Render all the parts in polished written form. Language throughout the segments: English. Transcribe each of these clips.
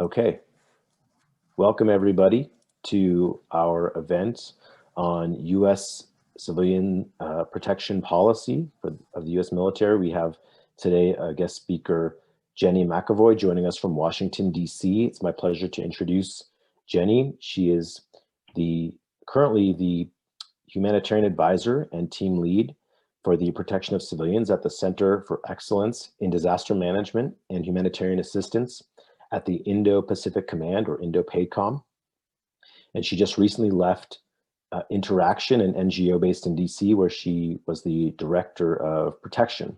Okay, welcome everybody to our event on U.S. civilian protection policy of the U.S. military. We have today a guest speaker, Jenny McAvoy, joining us from Washington, D.C. It's my pleasure to introduce Jenny. She is currently the humanitarian advisor and team lead for the protection of civilians at the Center for Excellence in Disaster Management and Humanitarian Assistance at the Indo-Pacific Command, or Indo-PACOM. And she just recently left Interaction, an NGO based in DC, where she was the director of protection.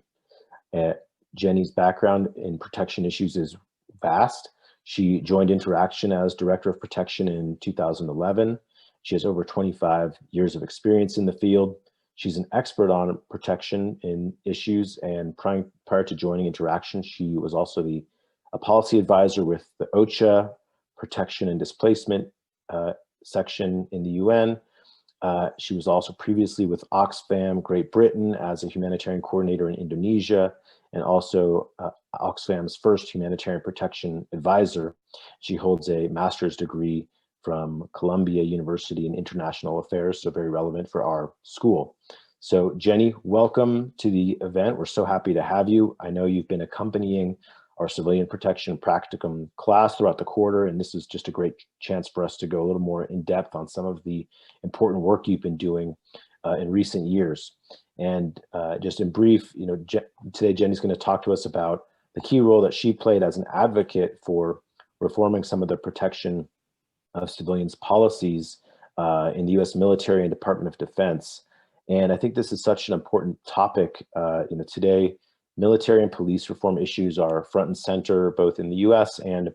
Jenny's background in protection issues is vast. She joined Interaction as director of protection in 2011. She has over 25 years of experience in the field. She's an expert on protection in issues, and prior to joining Interaction, she was also a policy advisor with the OCHA Protection and Displacement section in the UN. She was also previously with Oxfam Great Britain as a humanitarian coordinator in Indonesia, and also Oxfam's first humanitarian protection advisor. She holds a master's degree from Columbia University in International Affairs, so very relevant for our school. So Jenny, welcome to the event. We're so happy to have you. I know you've been accompanying our civilian protection practicum class throughout the quarter, and this is just a great chance for us to go a little more in depth on some of the important work you've been doing in recent years. And just in brief, today Jenny's going to talk to us about the key role that she played as an advocate for reforming some of the protection of civilians policies in the U.S. military and Department of Defense. And I think this is such an important topic. Today, military and police reform issues are front and center, both in the US and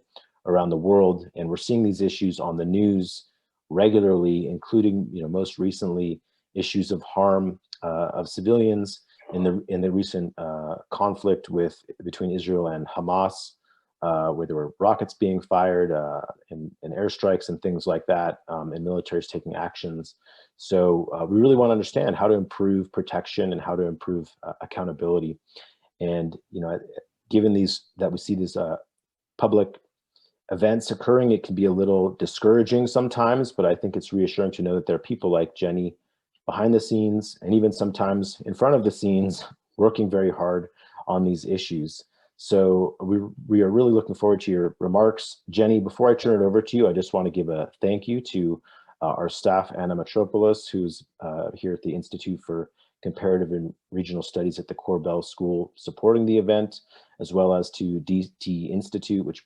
around the world. And we're seeing these issues on the news regularly, including, most recently, issues of harm of civilians in the recent conflict between Israel and Hamas, where there were rockets being fired and airstrikes and things like that, and militaries taking actions. So we really want to understand how to improve protection and how to improve accountability. And given that we see these public events occurring, it can be a little discouraging sometimes, but I think it's reassuring to know that there are people like Jenny behind the scenes, and even sometimes in front of the scenes, working very hard on these issues. So we are really looking forward to your remarks. Jenny, before I turn it over to you, I just want to give a thank you to our staff, Anna Metropoulos, who's here at the Institute for Comparative and Regional Studies at the Corbell School supporting the event, as well as to DT Institute, which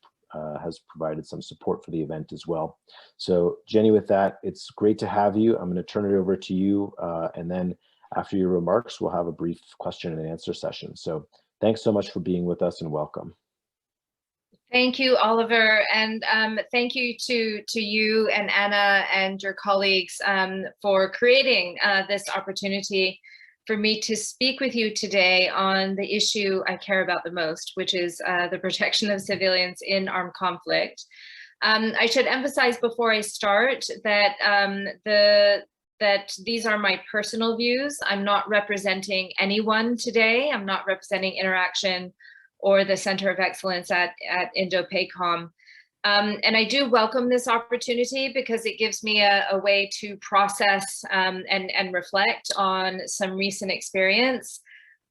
has provided some support for the event as well. So Jenny, with that, it's great to have you. I'm going to turn it over to you, and then after your remarks, we'll have a brief question and answer session. So thanks so much for being with us, and welcome. Thank you, Oliver, and thank you to you and Anna and your colleagues for creating this opportunity for me to speak with you today on the issue I care about the most, which is the protection of civilians in armed conflict. I should emphasize before I start that that these are my personal views. I'm not representing anyone today. I'm not representing Interaction or the Center of Excellence at Indo-PACOM. And I do welcome this opportunity because it gives me a way to process and reflect on some recent experience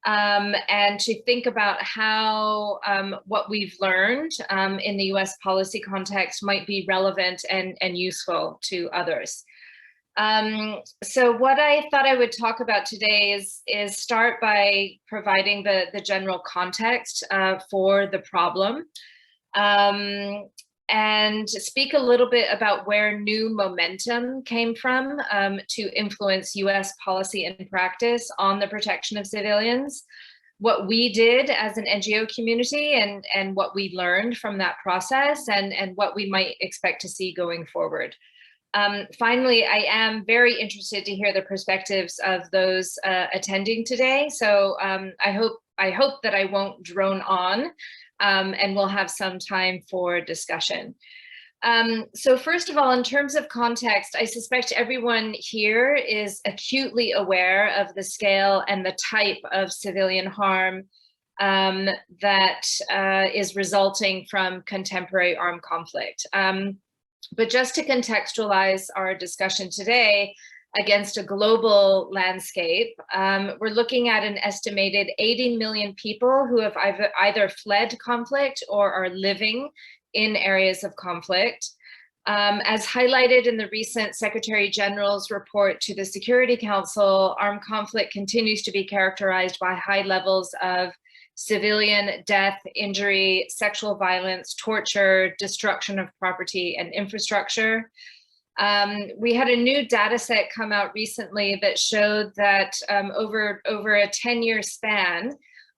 and to think about how what we've learned in the US policy context might be relevant and useful to others. So what I thought I would talk about today is start by providing the general context for the problem, and speak a little bit about where new momentum came from to influence US policy and practice on the protection of civilians, what we did as an NGO community and what we learned from that process, and what we might expect to see going forward. Finally, I am very interested to hear the perspectives of those attending today. So I hope that I won't drone on, and we'll have some time for discussion. So first of all, in terms of context, I suspect everyone here is acutely aware of the scale and the type of civilian harm that is resulting from contemporary armed conflict. But just to contextualize our discussion today against a global landscape, we're looking at an estimated 80 million people who have either fled conflict or are living in areas of conflict. As highlighted in the recent Secretary General's report to the Security Council, armed conflict continues to be characterized by high levels of civilian death, injury, sexual violence, torture, destruction of property and infrastructure. We had a new data set come out recently that showed that over a 10-year span,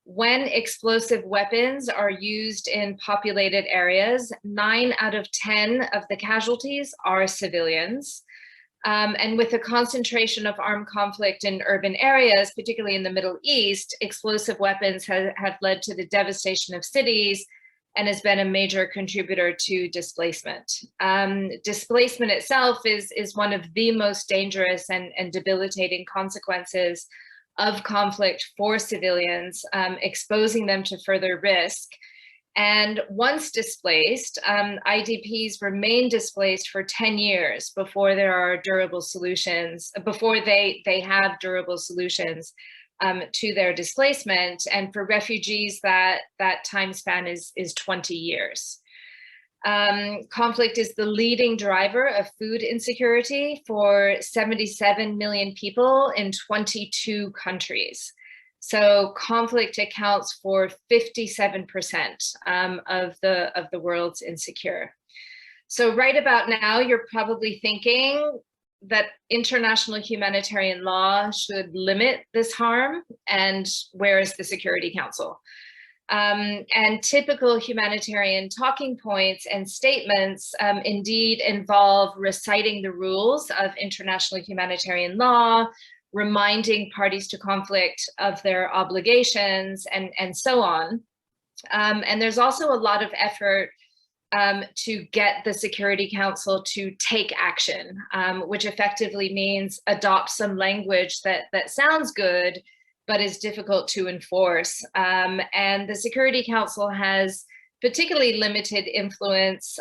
when explosive weapons are used in populated areas, 9 out of 10 of the casualties are civilians. And with a concentration of armed conflict in urban areas, particularly in the Middle East, explosive weapons have led to the devastation of cities and has been a major contributor to displacement. Displacement itself is one of the most dangerous and debilitating consequences of conflict for civilians, exposing them to further risk. And once displaced, IDPs remain displaced for 10 years before there are durable solutions, before they have durable solutions to their displacement. And for refugees, that time span is 20 years. Conflict is the leading driver of food insecurity for 77 million people in 22 countries. So conflict accounts for 57% of the world's insecure. So right about now, you're probably thinking that international humanitarian law should limit this harm, and where is the Security Council? And typical humanitarian talking points and statements indeed involve reciting the rules of international humanitarian law, reminding parties to conflict of their obligations, and so on. And there's also a lot of effort to get the Security Council to take action, which effectively means adopt some language that sounds good, but is difficult to enforce. And the Security Council has particularly limited influence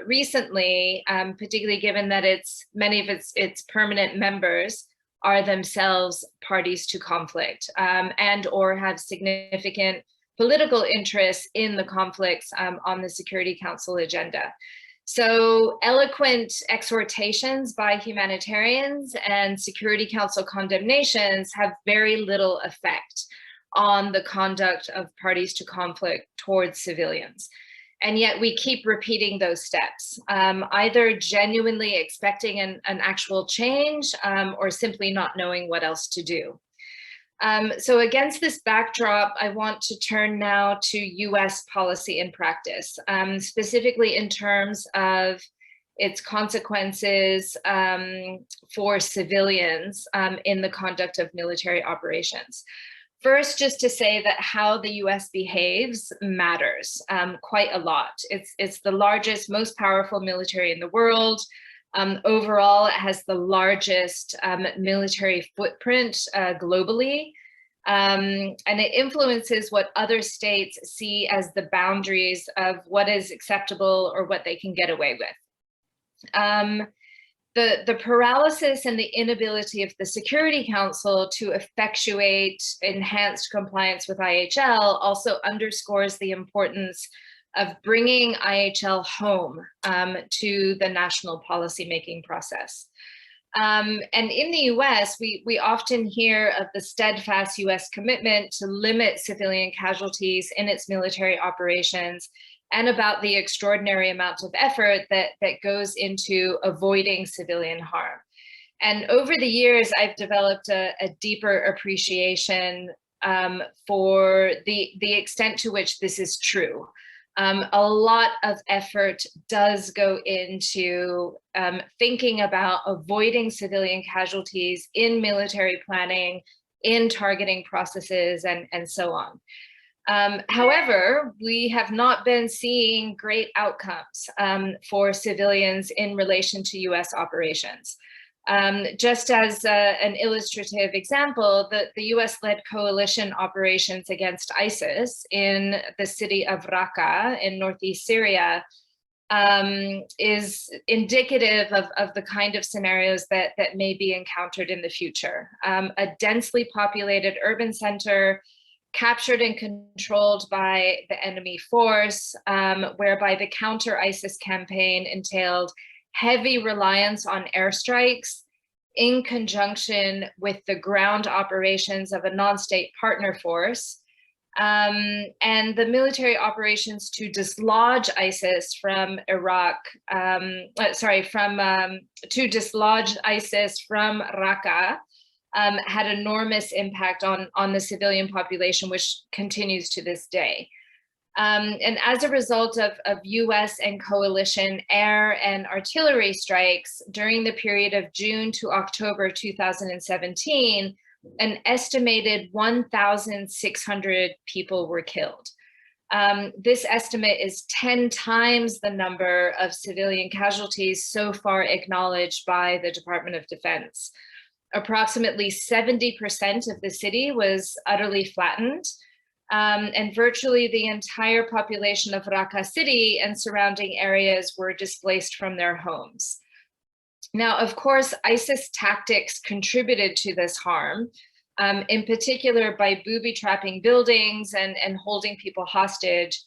recently, particularly given that many of its permanent members are themselves parties to conflict and or have significant political interests in the conflicts on the Security Council agenda. So eloquent exhortations by humanitarians and Security Council condemnations have very little effect on the conduct of parties to conflict towards civilians. And yet we keep repeating those steps, either genuinely expecting an actual change or simply not knowing what else to do. So against this backdrop, I want to turn now to US policy and practice, specifically in terms of its consequences for civilians in the conduct of military operations. First, just to say that how the US behaves matters quite a lot. It's the largest, most powerful military in the world. Overall, it has the largest military footprint globally, and it influences what other states see as the boundaries of what is acceptable or what they can get away with. The paralysis and the inability of the Security Council to effectuate enhanced compliance with IHL also underscores the importance of bringing IHL home to the national policymaking process. And in the US, we often hear of the steadfast US commitment to limit civilian casualties in its military operations, and about the extraordinary amount of effort that goes into avoiding civilian harm. And over the years, I've developed a deeper appreciation for the extent to which this is true. A lot of effort does go into thinking about avoiding civilian casualties in military planning, in targeting processes, and so on. However, we have not been seeing great outcomes for civilians in relation to US operations. Just as an illustrative example, the US-led coalition operations against ISIS in the city of Raqqa in northeast Syria is indicative of the kind of scenarios that may be encountered in the future. A densely populated urban center captured and controlled by the enemy force, whereby the counter-ISIS campaign entailed heavy reliance on airstrikes in conjunction with the ground operations of a non-state partner force, and the military operations to dislodge ISIS from Iraq, to dislodge ISIS from Raqqa, had enormous impact on the civilian population, which continues to this day. And as a result of US and coalition air and artillery strikes during the period of June to October 2017, an estimated 1,600 people were killed. This estimate is 10 times the number of civilian casualties so far acknowledged by the Department of Defense. Approximately 70% of the city was utterly flattened, and virtually the entire population of Raqqa city and surrounding areas were displaced from their homes. Now, of course, ISIS tactics contributed to this harm, in particular by booby-trapping buildings and holding people hostage.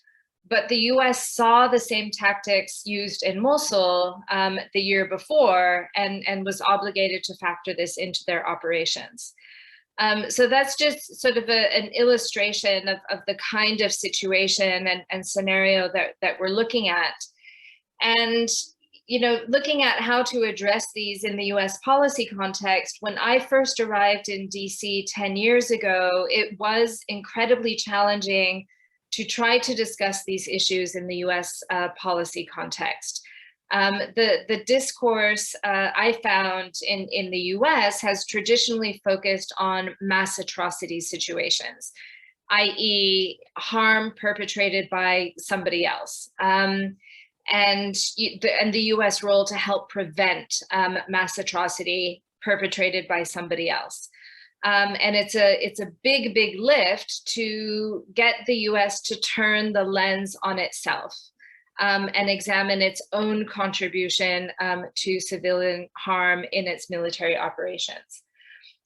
But the US saw the same tactics used in Mosul the year before and was obligated to factor this into their operations. So that's just sort of an illustration of the kind of situation and scenario that we're looking at. And, you know, looking at how to address these in the US policy context, when I first arrived in DC 10 years ago, it was incredibly challenging to try to discuss these issues in the US policy context. The discourse I found in the US has traditionally focused on mass atrocity situations, i.e. harm perpetrated by somebody else, and the US role to help prevent mass atrocity perpetrated by somebody else. And it's a big lift to get the US to turn the lens on itself and examine its own contribution to civilian harm in its military operations.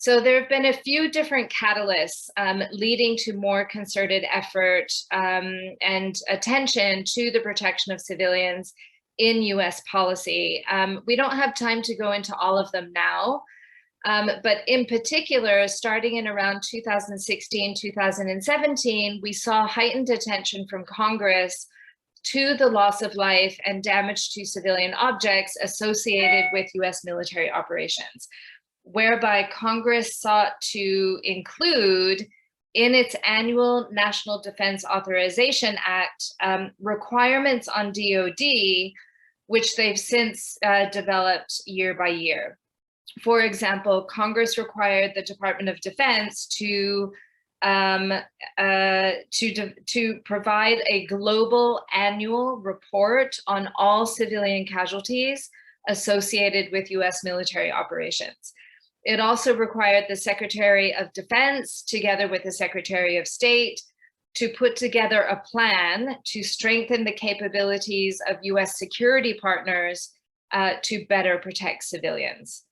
So there have been a few different catalysts leading to more concerted effort and attention to the protection of civilians in US policy. We don't have time to go into all of them now. But in particular, starting in around 2016, 2017, we saw heightened attention from Congress to the loss of life and damage to civilian objects associated with US military operations, whereby Congress sought to include in its annual National Defense Authorization Act requirements on DoD, which they've since developed year by year. For example, Congress required the Department of Defense to provide a global annual report on all civilian casualties associated with US military operations. It also required the Secretary of Defense, together with the Secretary of State, to put together a plan to strengthen the capabilities of US security partners to better protect civilians.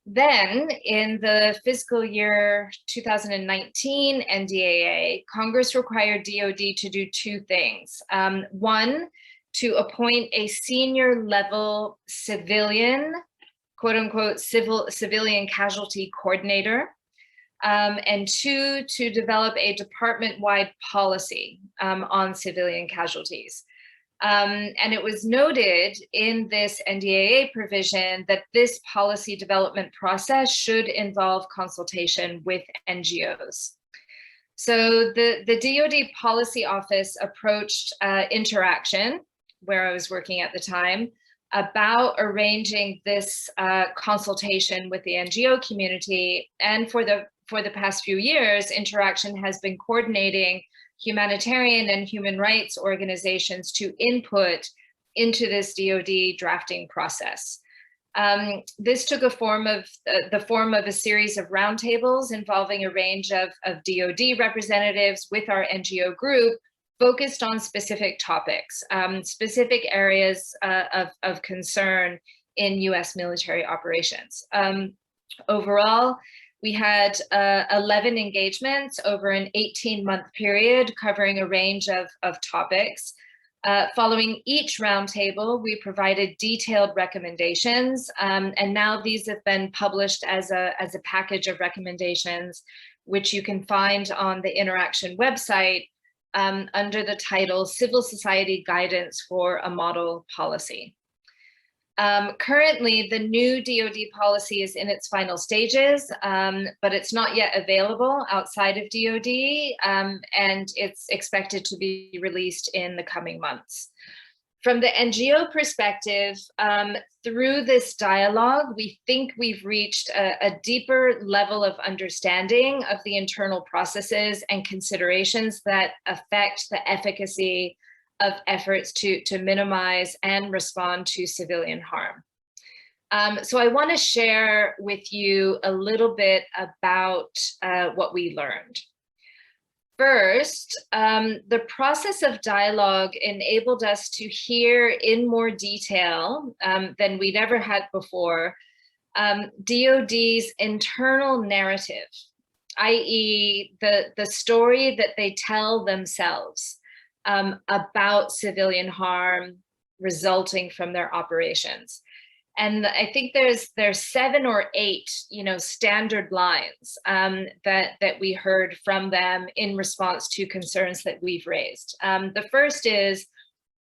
Then, in the fiscal year 2019 NDAA, Congress required DoD to do two things. One, to appoint a senior level civilian, quote unquote, civilian casualty coordinator, and two, to develop a department-wide policy on civilian casualties. And it was noted in this NDAA provision that this policy development process should involve consultation with NGOs. So the DoD Policy Office approached Interaction, where I was working at the time, about arranging this consultation with the NGO community. And for the past few years, Interaction has been coordinating humanitarian and human rights organizations to input into this DoD drafting process. This took the form of a series of roundtables involving a range of DoD representatives with our NGO group, focused on specific topics, specific areas of concern in US military operations. Overall, we had 11 engagements over an 18-month period covering a range of topics. Following each roundtable, we provided detailed recommendations, and now these have been published as a package of recommendations, which you can find on the Interaction website under the title Civil Society Guidance for a Model Policy. Currently, the new DoD policy is in its final stages, but it's not yet available outside of DoD, and it's expected to be released in the coming months. From the NGO perspective, through this dialogue, we think we've reached a deeper level of understanding of the internal processes and considerations that affect the efficacy of efforts to minimize and respond to civilian harm. So I want to share with you a little bit about what we learned. First, the process of dialogue enabled us to hear in more detail than we'd ever had before DoD's internal narrative, i.e. the story that they tell themselves about civilian harm resulting from their operations. And I think there's 7 or 8, standard lines that we heard from them in response to concerns that we've raised. The first is,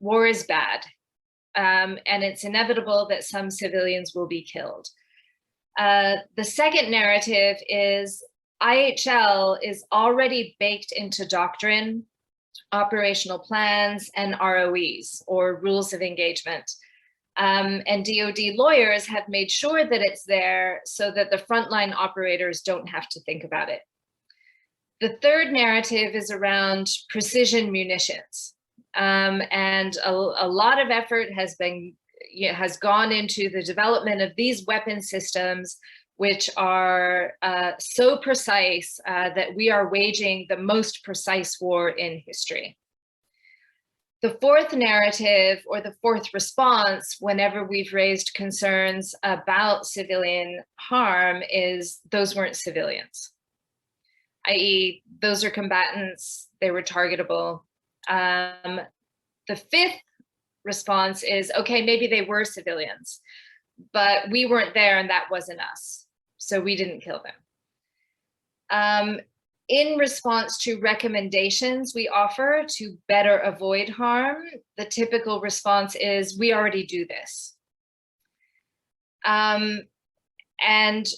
war is bad, and it's inevitable that some civilians will be killed. The second narrative is, IHL is already baked into doctrine, operational plans, and ROEs, or rules of engagement. And DoD lawyers have made sure that it's there so that the frontline operators don't have to think about it. The third narrative is around precision munitions. And a lot of effort has gone into the development of these weapon systems, which are so precise that we are waging the most precise war in history. The fourth narrative, or the fourth response, whenever we've raised concerns about civilian harm, is those weren't civilians, i.e. those are combatants, they were targetable. The fifth response is, okay, maybe they were civilians, but we weren't there and that wasn't us, so we didn't kill them. In response to recommendations we offer to better avoid harm, the typical response is, we already do this. And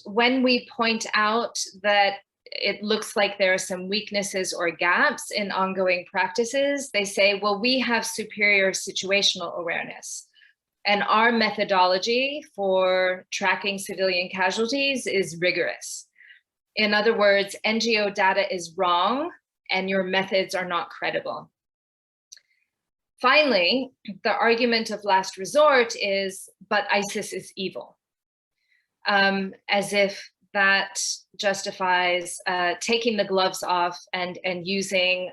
when we point out that it looks like there are some weaknesses or gaps in ongoing practices, they say, well, we have superior situational awareness, and our methodology for tracking civilian casualties is rigorous. In other words, NGO data is wrong and your methods are not credible. Finally, the argument of last resort is, but ISIS is evil, as if that justifies taking the gloves off and using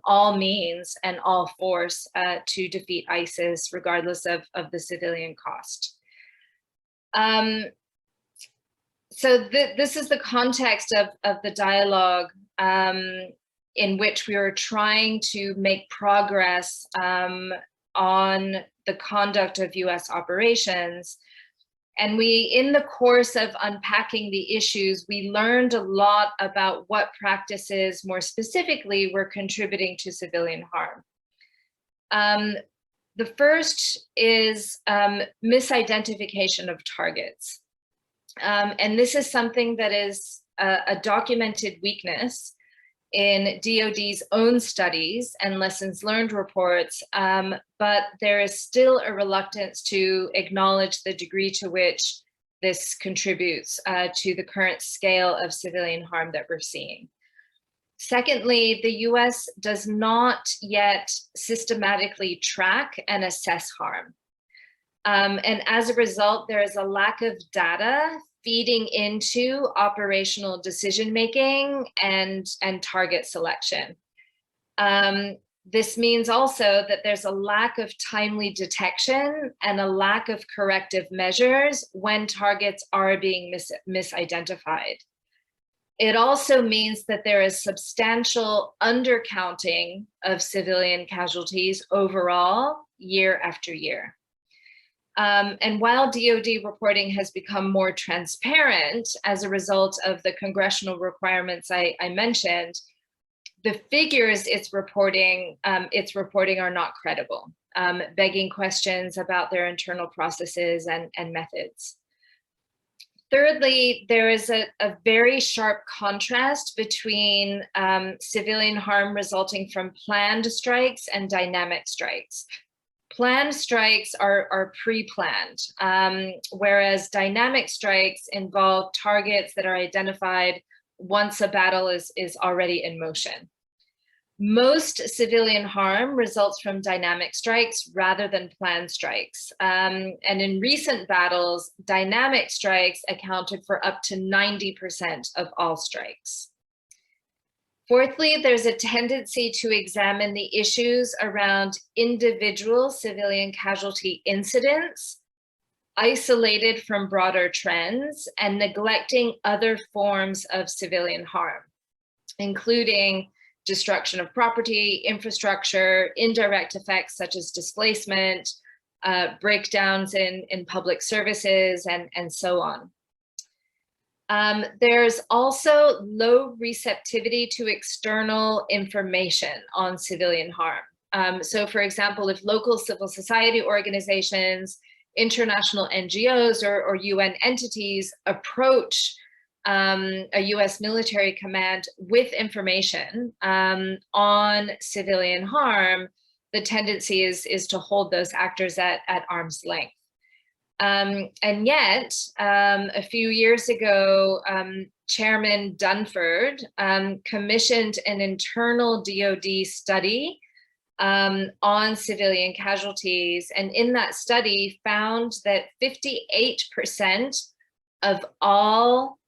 all means and all force to defeat ISIS, regardless of the civilian cost. So this is the context of the dialogue in which we were trying to make progress on the conduct of US operations. And in the course of unpacking the issues, we learned a lot about what practices more specifically were contributing to civilian harm. The first is misidentification of targets. And this is something that is a documented weakness in DoD's own studies and lessons learned reports, but there is still a reluctance to acknowledge the degree to which this contributes to the current scale of civilian harm that we're seeing. Secondly, the US does not yet systematically track and assess harm. And as a result, there is a lack of data feeding into operational decision-making and target selection. This means also that there's a lack of timely detection and a lack of corrective measures when targets are being misidentified. It also means that there is substantial undercounting of civilian casualties overall, year after year. And while DoD reporting has become more transparent as a result of the congressional requirements I mentioned, the figures it's reporting are not credible, begging questions about their internal processes and methods. Thirdly, there is a very sharp contrast between civilian harm resulting from planned strikes and dynamic strikes. Planned strikes are pre-planned, whereas dynamic strikes involve targets that are identified once a battle is already in motion. Most civilian harm results from dynamic strikes rather than planned strikes. And in recent battles, dynamic strikes accounted for up to 90% of all strikes. Fourthly, there's a tendency to examine the issues around individual civilian casualty incidents, isolated from broader trends, and neglecting other forms of civilian harm, including destruction of property, infrastructure, indirect effects such as displacement, breakdowns in public services, and so on. There's also low receptivity to external information on civilian harm. So for example, if local civil society organizations, international NGOs, or UN entities approach a US military command with information on civilian harm, the tendency is to hold those actors at arm's length. And yet, a few years ago, Chairman Dunford commissioned an internal DoD study on civilian casualties, and in that study found that 58% of all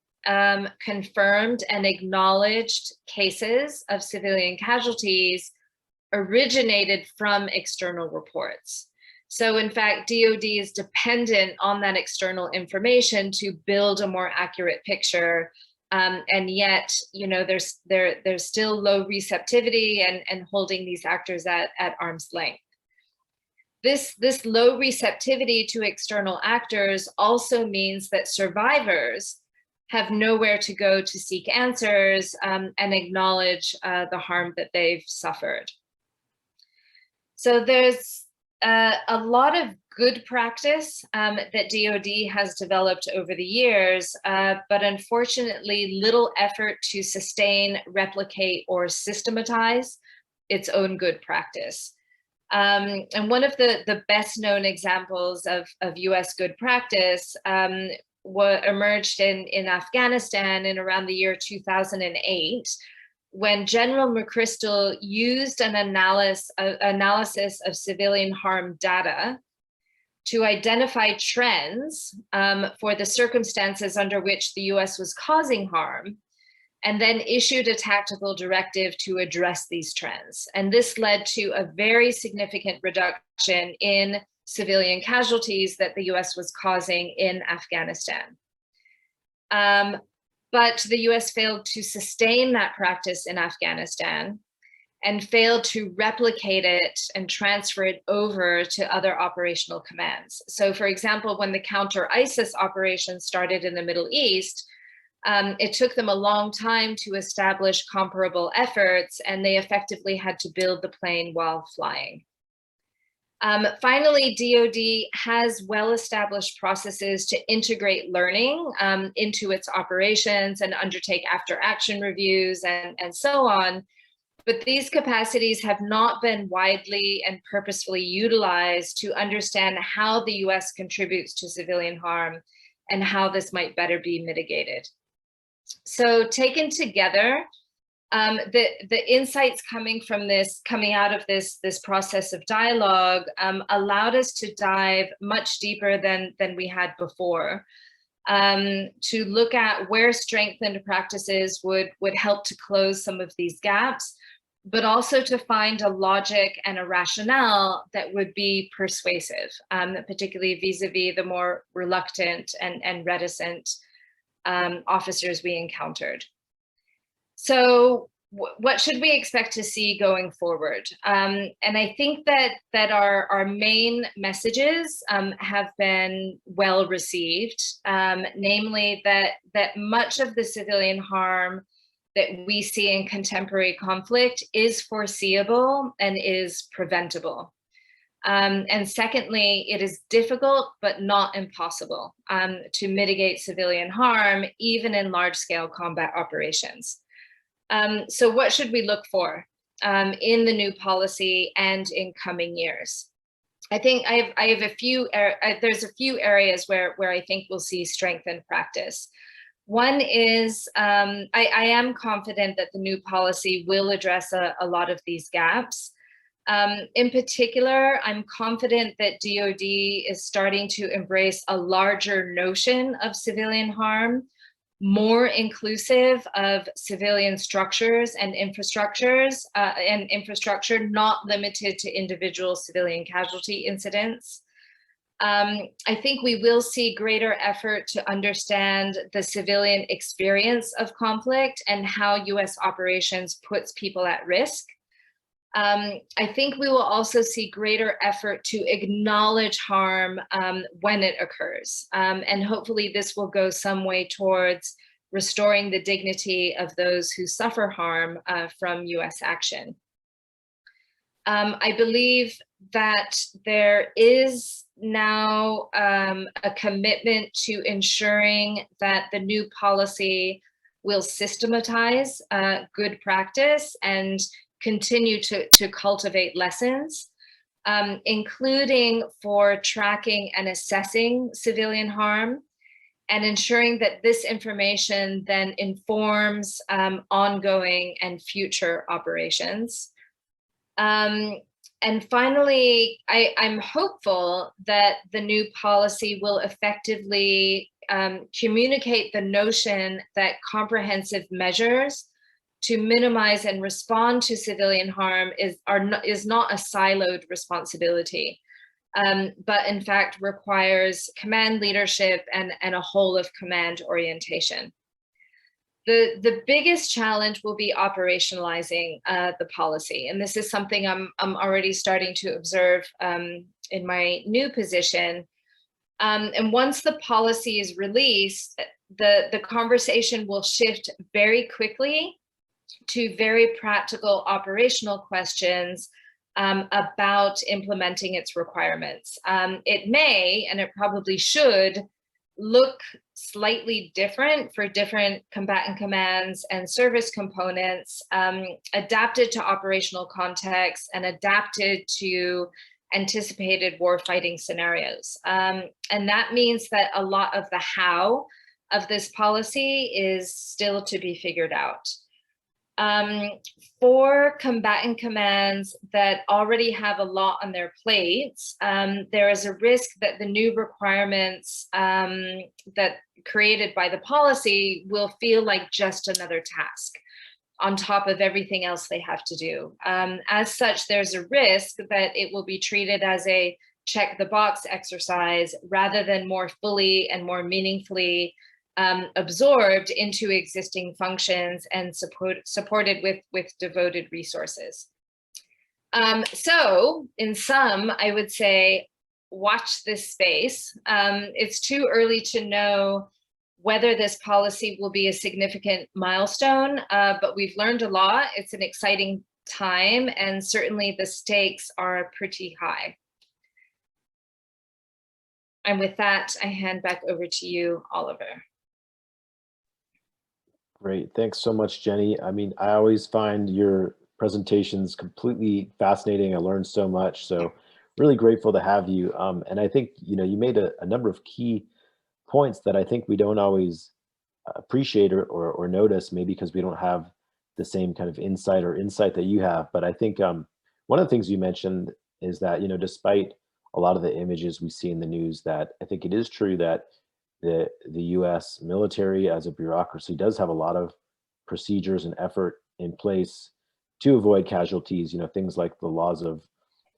confirmed and acknowledged cases of civilian casualties originated from external reports. So in fact, DoD is dependent on that external information to build a more accurate picture. And yet, you know, there's still low receptivity and holding these actors at arm's length. This low receptivity to external actors also means that survivors have nowhere to go to seek answers and acknowledge the harm that they've suffered. So there's a lot of good practice that DoD has developed over the years, but unfortunately little effort to sustain, replicate, or systematize its own good practice. And one of the best known examples of US good practice emerged in Afghanistan in around the year 2008, when General McChrystal used an analysis of civilian harm data to identify trends for the circumstances under which the US was causing harm, and then issued a tactical directive to address these trends. And this led to a very significant reduction in civilian casualties that the US was causing in Afghanistan. But the US failed to sustain that practice in Afghanistan and failed to replicate it and transfer it over to other operational commands. So for example, when the counter-ISIS operation started in the Middle East, it took them a long time to establish comparable efforts, and they effectively had to build the plane while flying. Finally, DoD has well-established processes to integrate learning into its operations and undertake after-action reviews and so on. But these capacities have not been widely and purposefully utilized to understand how the US contributes to civilian harm and how this might better be mitigated. So taken together, The insights coming out of this process of dialogue allowed us to dive much deeper than we had before, to look at where strengthened practices would help to close some of these gaps, but also to find a logic and a rationale that would be persuasive, particularly vis-a-vis the more reluctant and reticent officers we encountered. So what should we expect to see going forward? And I think that our main messages have been well received, namely that much of the civilian harm that we see in contemporary conflict is foreseeable and is preventable. And secondly, it is difficult but not impossible to mitigate civilian harm, even in large-scale combat operations. So what should we look for in the new policy and in coming years? I think I have a few, there's a few areas where I think we'll see strengthened practice. One is, I am confident that the new policy will address a lot of these gaps. In particular, I'm confident that DoD is starting to embrace a larger notion of civilian harm, more inclusive of civilian structures and infrastructure, not limited to individual civilian casualty incidents. I think we will see greater effort to understand the civilian experience of conflict and how US operations puts people at risk. I think we will also see greater effort to acknowledge harm when it occurs. And hopefully this will go some way towards restoring the dignity of those who suffer harm from US action. I believe that there is now a commitment to ensuring that the new policy will systematize good practice and continue to cultivate lessons, including for tracking and assessing civilian harm, and ensuring that this information then informs ongoing and future operations. And finally, I'm hopeful that the new policy will effectively communicate the notion that comprehensive measures to minimize and respond to civilian harm is not a siloed responsibility, but in fact requires command leadership and a whole of command orientation. The biggest challenge will be operationalizing the policy, and this is something I'm already starting to observe in my new position. And once the policy is released, the conversation will shift very quickly to very practical operational questions about implementing its requirements. It may, and it probably should, look slightly different for different combatant commands and service components, adapted to operational context and adapted to anticipated warfighting scenarios. And that means that a lot of the how of this policy is still to be figured out. For combatant commands that already have a lot on their plates, there is a risk that the new requirements that created by the policy will feel like just another task on top of everything else they have to do. As such, there's a risk that it will be treated as a check the box exercise rather than more fully and more meaningfully absorbed into existing functions and supported with devoted resources. So in sum, I would say, watch this space. It's too early to know whether this policy will be a significant milestone, but we've learned a lot. It's an exciting time, and certainly the stakes are pretty high. And with that, I hand back over to you, Oliver. Great, thanks so much, Jenny. I mean, I always find your presentations completely fascinating. I learned so much, so really grateful to have you. And I think, you know, you made a number of key points that I think we don't always appreciate or notice, maybe because we don't have the same kind of insight that you have. But I think one of the things you mentioned is that, you know, despite a lot of the images we see in the news, that I think it is true that the U.S. military as a bureaucracy does have a lot of procedures and effort in place to avoid casualties. You know, things like the laws of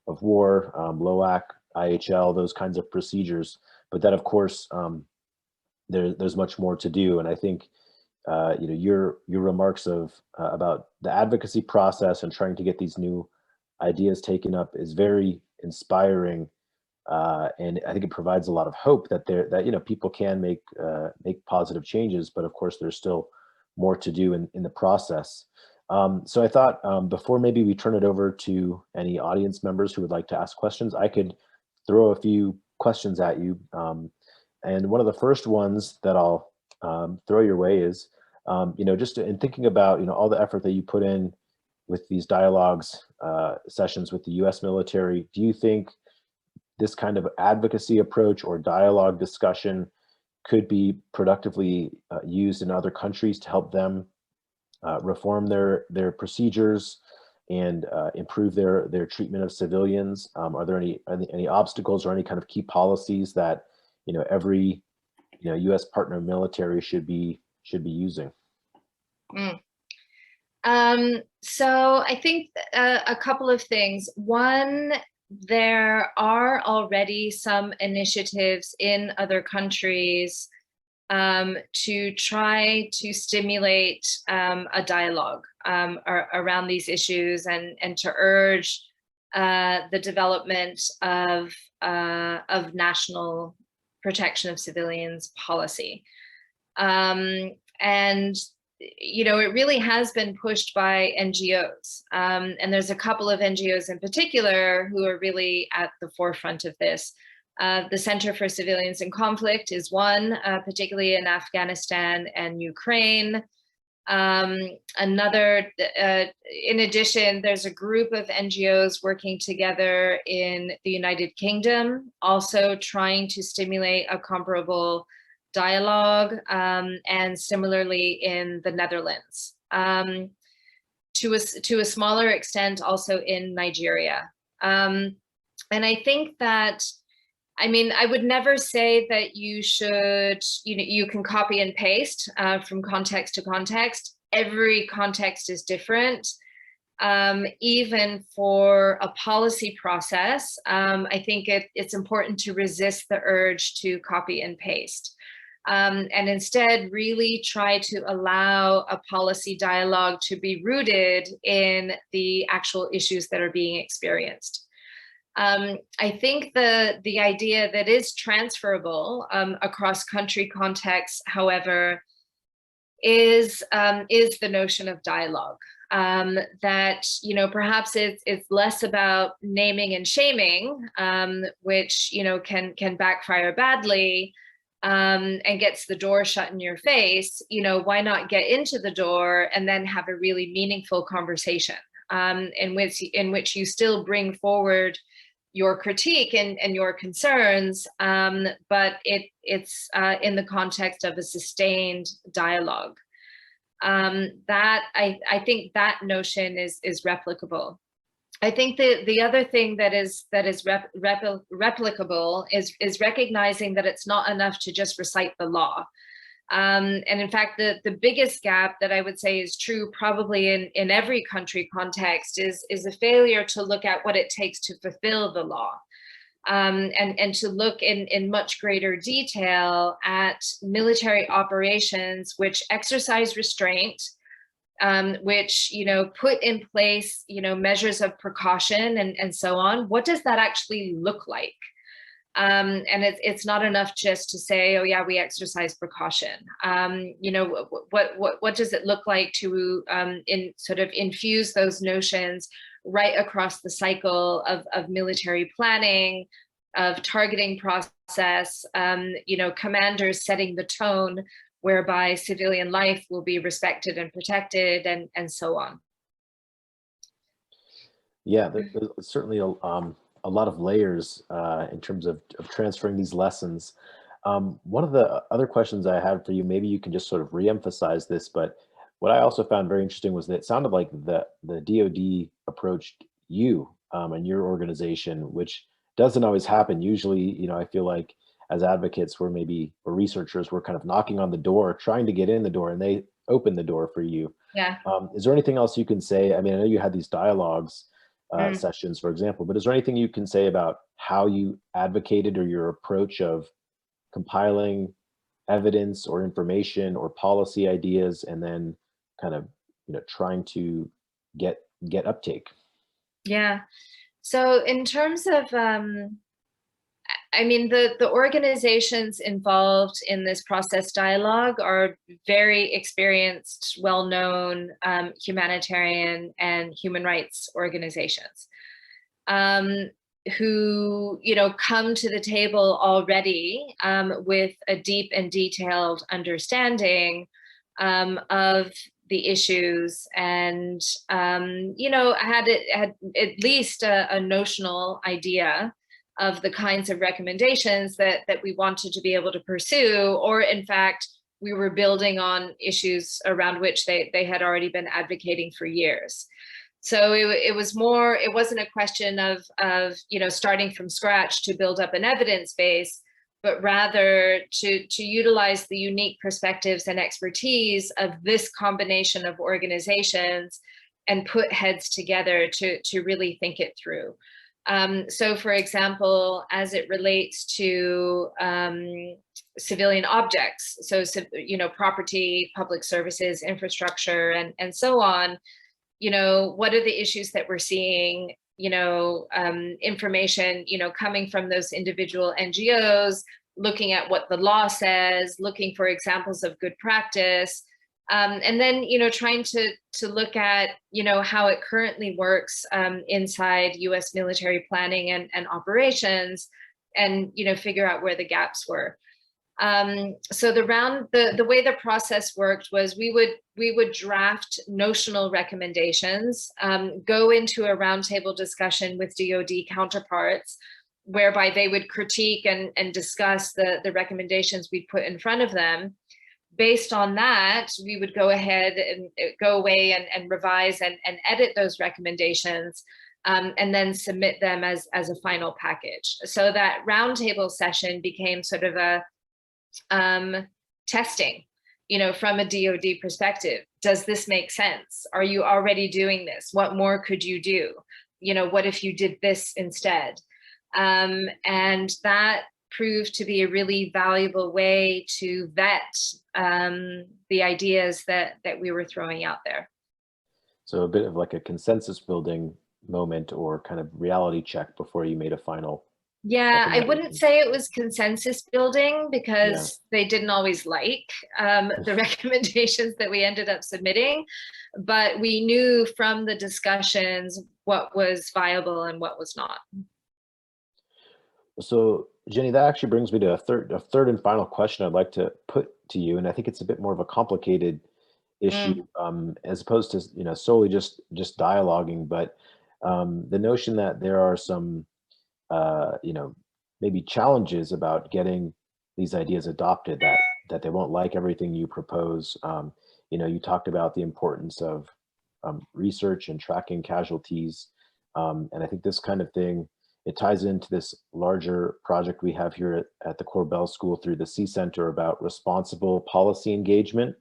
war, LOAC, IHL, those kinds of procedures. But that, of course, there's much more to do. And I think you know, your remarks of about the advocacy process and trying to get these new ideas taken up is very inspiring, and I think it provides a lot of hope that you know, people can make positive changes. But of course, there's still more to do in the process. So I thought before maybe we turn it over to any audience members who would like to ask questions, I could throw a few questions at you. And one of the first ones that I'll throw your way is, you know, just in thinking about, you know, all the effort that you put in with these dialogues, sessions with the U.S. military, do you think this kind of advocacy approach or dialogue discussion could be productively used in other countries to help them reform their procedures and improve their treatment of civilians? Are there any obstacles or any kind of key policies that, you know, every, you know, U.S. partner military should be using? So I think a couple of things. One, there are already some initiatives in other countries to try to stimulate a dialogue around these issues, and to urge the development of national protection of civilians policy. And you know, it really has been pushed by NGOs. And there's a couple of NGOs in particular who are really at the forefront of this. The Center for Civilians in Conflict is one, particularly in Afghanistan and Ukraine. Another, in addition, there's a group of NGOs working together in the United Kingdom, also trying to stimulate a comparable dialogue, and similarly in the Netherlands, to a smaller extent also in Nigeria. And I think that, I mean, I would never say that you should, you know, you can copy and paste from context to context. Every context is different. Even for a policy process, I think it's important to resist the urge to copy and paste. And instead really try to allow a policy dialogue to be rooted in the actual issues that are being experienced. I think the idea that is transferable across country contexts, however, is the notion of dialogue. That, you know, perhaps it's less about naming and shaming, which, you know, can backfire badly, and gets the door shut in your face. You know, why not get into the door and then have a really meaningful conversation, in which you still bring forward your critique and your concerns, but it's in the context of a sustained dialogue. That I think that notion is replicable. I think the other thing that is replicable is recognizing that it's not enough to just recite the law. And in fact, the biggest gap that I would say is true probably in every country context is a failure to look at what it takes to fulfill the law, and to look in much greater detail at military operations which exercise restraint, which, you know, put in place, you know, measures of precaution and so on. What does that actually look like? And it's not enough just to say, oh yeah, we exercise precaution. You know, what does it look like to sort of infuse those notions right across the cycle of military planning, of targeting process, you know, commanders setting the tone whereby civilian life will be respected and protected, and so on. Yeah, there's certainly a lot of layers in terms of transferring these lessons. One of the other questions I had for you, maybe you can just sort of reemphasize this, but what I also found very interesting was that it sounded like the DoD approached you and your organization, which doesn't always happen. Usually, I feel like as advocates, we're maybe or researchers, we're kind of knocking on the door, trying to get in the door, and they open the door for you. Yeah. Is there anything else you can say? I mean, I know you had these dialogues Mm. sessions, for example, but is there anything you can say about how you advocated or your approach of compiling evidence or information or policy ideas and then kind of trying to get uptake? Yeah. So in terms of, I mean, the organizations involved in this process dialogue are very experienced, well-known humanitarian and human rights organizations, um, who come to the table already with a deep and detailed understanding of the issues, and had at least a notional idea of the kinds of recommendations that we wanted to be able to pursue, or in fact, we were building on issues around which they had already been advocating for years. So it was more, it wasn't a question of starting from scratch to build up an evidence base, but rather to utilize the unique perspectives and expertise of this combination of organizations and put heads together to really think it through. So for example, as it relates to civilian objects, so property, public services, infrastructure, and so on, what are the issues that we're seeing, information, coming from those individual NGOs, looking at what the law says, looking for examples of good practice, and then, trying to look at, how it currently works inside US military planning and operations, and, figure out where the gaps were. So the way the process worked was we would draft notional recommendations, go into a roundtable discussion with DoD counterparts, whereby they would critique and discuss the recommendations we put in front of them. Based on that, we would go ahead and go away and revise and edit those recommendations, and then submit them as a final package. So that roundtable session became sort of a testing, from a DoD perspective. Does this make sense? Are you already doing this? What more could you do? What if you did this instead? And that proved to be a really valuable way to vet the ideas that we were throwing out there. So a bit of like a consensus building moment or kind of reality check before you made a final. Yeah, I wouldn't say it was consensus building, because they didn't always like the recommendations that we ended up submitting, but we knew from the discussions what was viable and what was not. So Jenny, that actually brings me to a third and final question I'd like to put to you, and I think it's a bit more of a complicated issue, as opposed to solely just dialoguing, but the notion that there are some maybe challenges about getting these ideas adopted, that they won't like everything you propose. You talked about the importance of research and tracking casualties, and I think this kind of thing, it ties into this larger project we have here at the Corbell School through the C Center about responsible policy engagement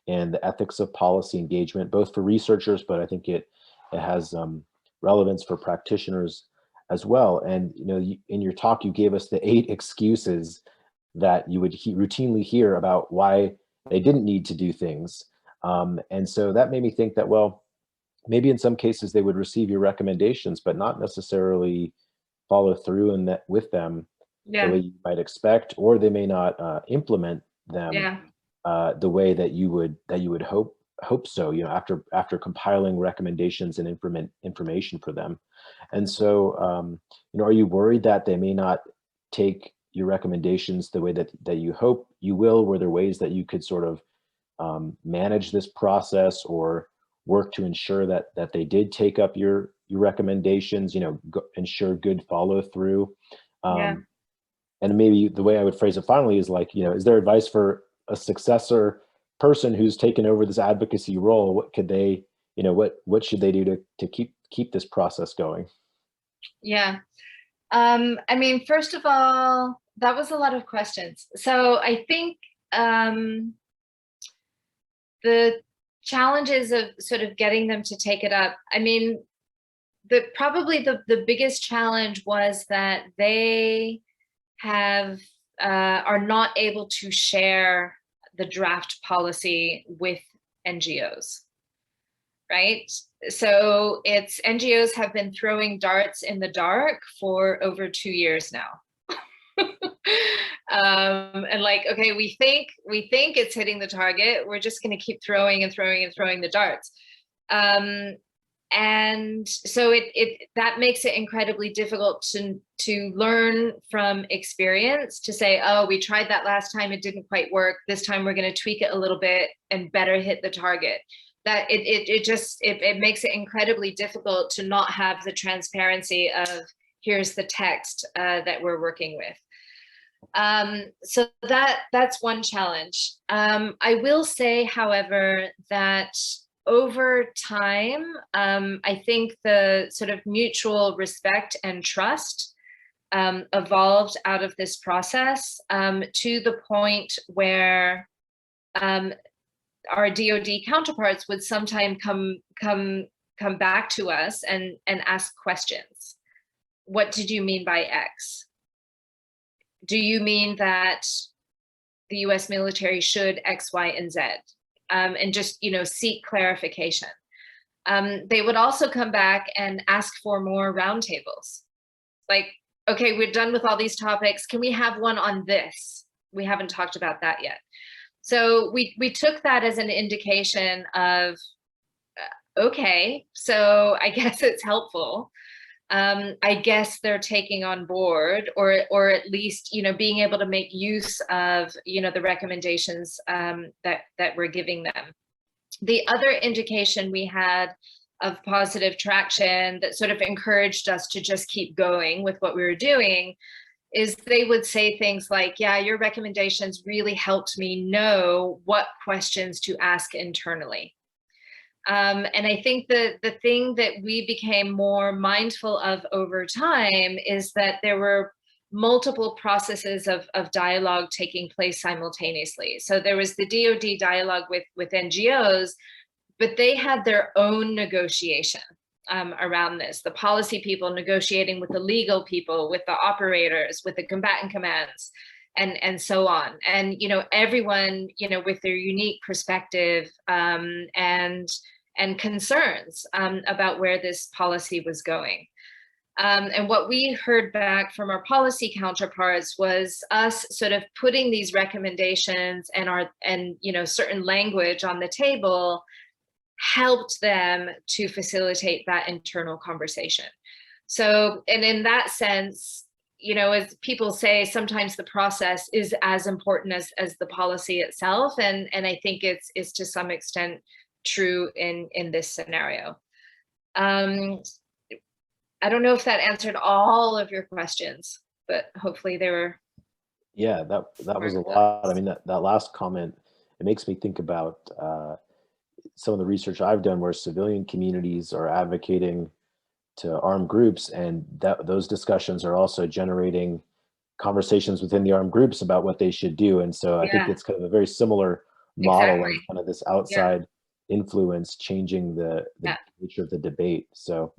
and the ethics of policy engagement, both for researchers, but I think it has relevance for practitioners as well. And in your talk, you gave us the 8 excuses that you would routinely hear about why they didn't need to do things. And so that made me think that, well, maybe in some cases they would receive your recommendations, but not necessarily follow through with them the way you might expect, or they may not implement them the way that you would hope so, after compiling recommendations and information for them. And so are you worried that they may not take your recommendations the way that you hope you will? Were there ways that you could sort of manage this process or work to ensure that they did take up your recommendations, ensure good follow through? And maybe the way I would phrase it finally is like, is there advice for a successor person who's taken over this advocacy role, what could they, what should they do to keep this process going? Yeah. I mean, first of all, that was a lot of questions. So I think the challenges of sort of getting them to take it up, I mean, probably the biggest challenge was that they are not able to share the draft policy with NGOs, right? So it's NGOs have been throwing darts in the dark for over 2 years now. And like, okay, we think it's hitting the target. We're just going to keep throwing and throwing and throwing the darts. And so that makes it incredibly difficult to learn from experience, to say, oh, we tried that last time, it didn't quite work. This time we're going to tweak it a little bit and better hit the target. That it makes it incredibly difficult to not have the transparency of, here's the text that we're working with. So that's one challenge. I will say, however, that over time, I think the sort of mutual respect and trust evolved out of this process to the point where our DoD counterparts would sometimes come back to us and ask questions. What did you mean by X? Do you mean that the US military should X, Y, and Z? And just, seek clarification. They would also come back and ask for more roundtables. Like, okay, we're done with all these topics. Can we have one on this? We haven't talked about that yet. So we took that as an indication of, okay, so I guess it's helpful. I guess they're taking on board, or at least, being able to make use of, the recommendations that we're giving them. The other indication we had of positive traction that sort of encouraged us to just keep going with what we were doing is they would say things like, yeah, your recommendations really helped me know what questions to ask internally. And I think the thing that we became more mindful of over time is that there were multiple processes of dialogue taking place simultaneously. So there was the DoD dialogue with NGOs, but they had their own negotiation around this. The policy people negotiating with the legal people, with the operators, with the combatant commands, and so on. And, everyone, with their unique perspective and concerns about where this policy was going. And what we heard back from our policy counterparts was us sort of putting these recommendations and certain language on the table helped them to facilitate that internal conversation. So, and in that sense, as people say, sometimes the process is as important as the policy itself. And I think it's to some extent true in this scenario. I don't know if that answered all of your questions, but hopefully they were. Yeah, that was a lot. I mean, that last comment, it makes me think about some of the research I've done where civilian communities are advocating to armed groups, and those discussions are also generating conversations within the armed groups about what they should do. And so I think it's kind of a very similar model of kind of this outside influence changing the nature of the debate. So,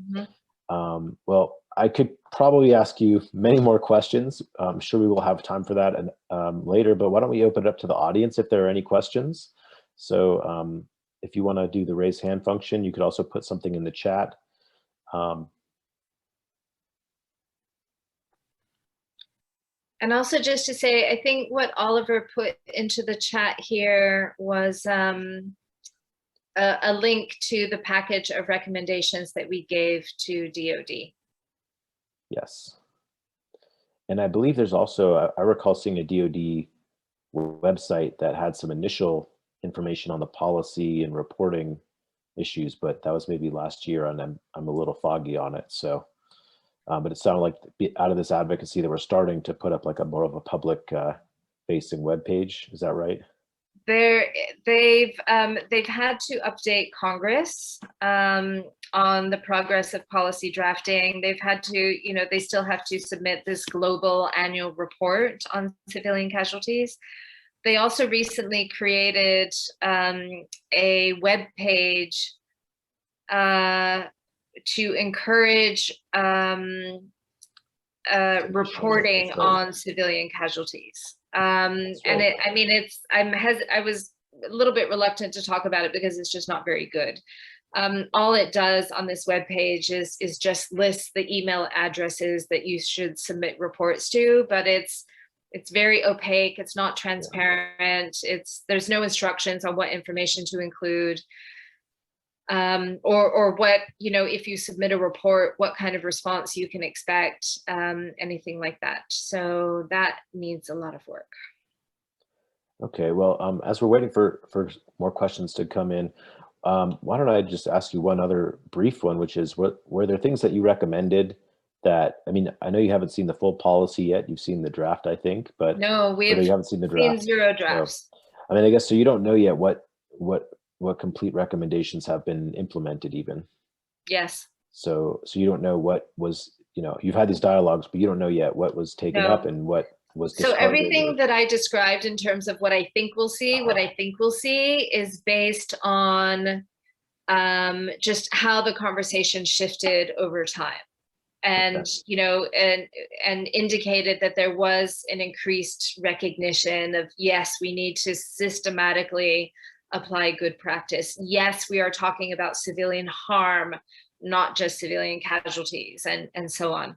well, I could probably ask you many more questions. I'm sure we will have time for that later, but why don't we open it up to the audience if there are any questions? So if you want to do the raise hand function, you could also put something in the chat. And also just to say, I think what Oliver put into the chat here was a link to the package of recommendations that we gave to DoD. Yes. And I believe there's also, I recall seeing a DoD website that had some initial information on the policy and reporting issues, but that was maybe last year, and I'm a little foggy on it. So, but it sounded like out of this advocacy that we're starting to put up like more of a public facing web page. Is that right? they've had to update Congress on the progress of policy drafting. They've had to, they still have to submit this global annual report on civilian casualties. They also recently created a web page to encourage reporting on civilian casualties. And I was a little bit reluctant to talk about it because it's just not very good. All it does on this webpage is just list the email addresses that you should submit reports to, but it's very opaque. It's not transparent. There's no instructions on what information to include. Or what, if you submit a report, what kind of response you can expect, anything like that. So that needs a lot of work. Okay, well, as we're waiting for more questions to come in, why don't I just ask you one other brief one, which is, were there things that you recommended that, I know you haven't seen the full policy yet, you've seen the draft, I think, but no, you haven't seen the draft. Seen 0 drafts. So, I guess, so you don't know yet what complete recommendations have been implemented even. Yes. So you don't know what was, you've had these dialogues, but you don't know yet what was taken up and what was discarded. So everything that I described in terms of what I think we'll see, is based on just how the conversation shifted over time. And, and indicated that there was an increased recognition of, yes, we need to systematically apply good practice. Yes, we are talking about civilian harm, not just civilian casualties, and so on.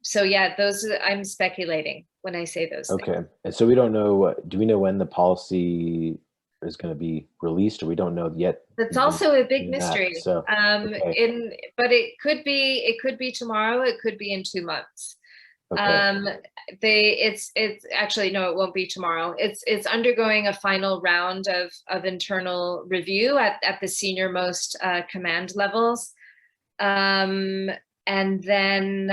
So yeah, I'm speculating when I say those things. Okay, and so we don't know, do we know when the policy is going to be released, or we don't know yet? That's also a big mystery. So, but it could be tomorrow, it could be in 2 months. Okay. It's actually, no, it won't be tomorrow. It's undergoing a final round of internal review at the senior most command levels. And then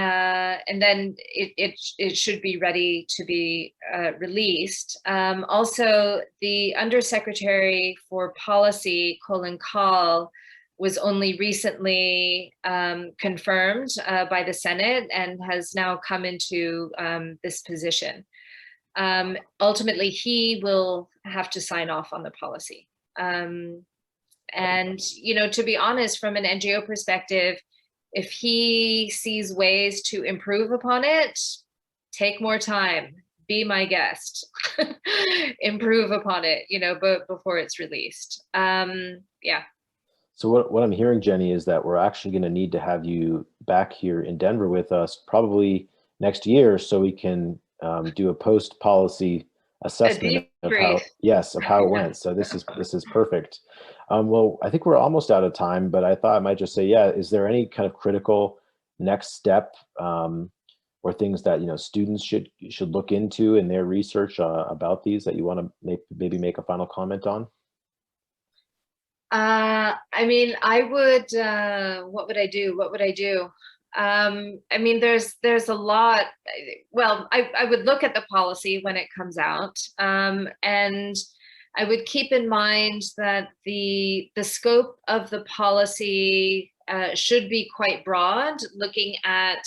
it should be ready to be released. Also, the Undersecretary for Policy, Colin Kahl, was only recently confirmed by the Senate and has now come into this position. Ultimately, he will have to sign off on the policy. And, to be honest, from an NGO perspective, if he sees ways to improve upon it, take more time, be my guest, improve upon it, but before it's released. Yeah. So what I'm hearing, Jenny, is that we're actually going to need to have you back here in Denver with us probably next year, so we can do a post-policy assessment of how it went. So this is perfect. Well, I think we're almost out of time, but I thought I might just say, is there any kind of critical next step or things that students should look into in their research about these that you want to maybe make a final comment on? I would, what would I do? There's a lot. Well, I would look at the policy when it comes out, and I would keep in mind that the scope of the policy should be quite broad, looking at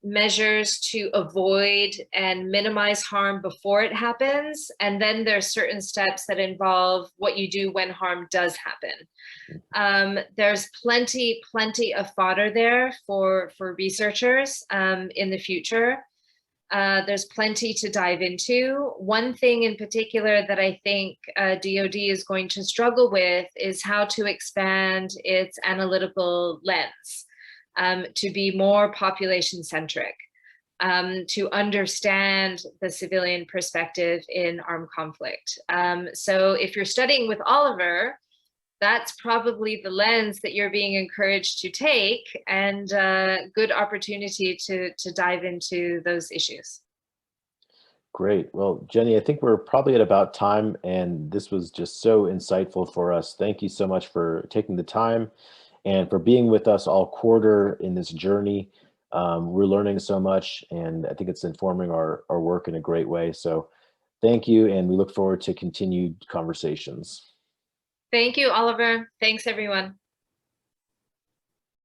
measures to avoid and minimize harm before it happens. And then there's certain steps that involve what you do when harm does happen. There's plenty of fodder there for researchers in the future. There's plenty to dive into. One thing in particular that I think DoD is going to struggle with is how to expand its analytical lens to be more population-centric, to understand the civilian perspective in armed conflict. So if you're studying with Oliver, that's probably the lens that you're being encouraged to take, and good opportunity to dive into those issues. Great. Well, Jenny, I think we're probably at about time, and this was just so insightful for us. Thank you so much for taking the time and for being with us all quarter in this journey. We're learning so much, and I think it's informing our work in a great way. So Thank you, and we look forward to continued conversations. Thank you, Oliver. Thanks, everyone.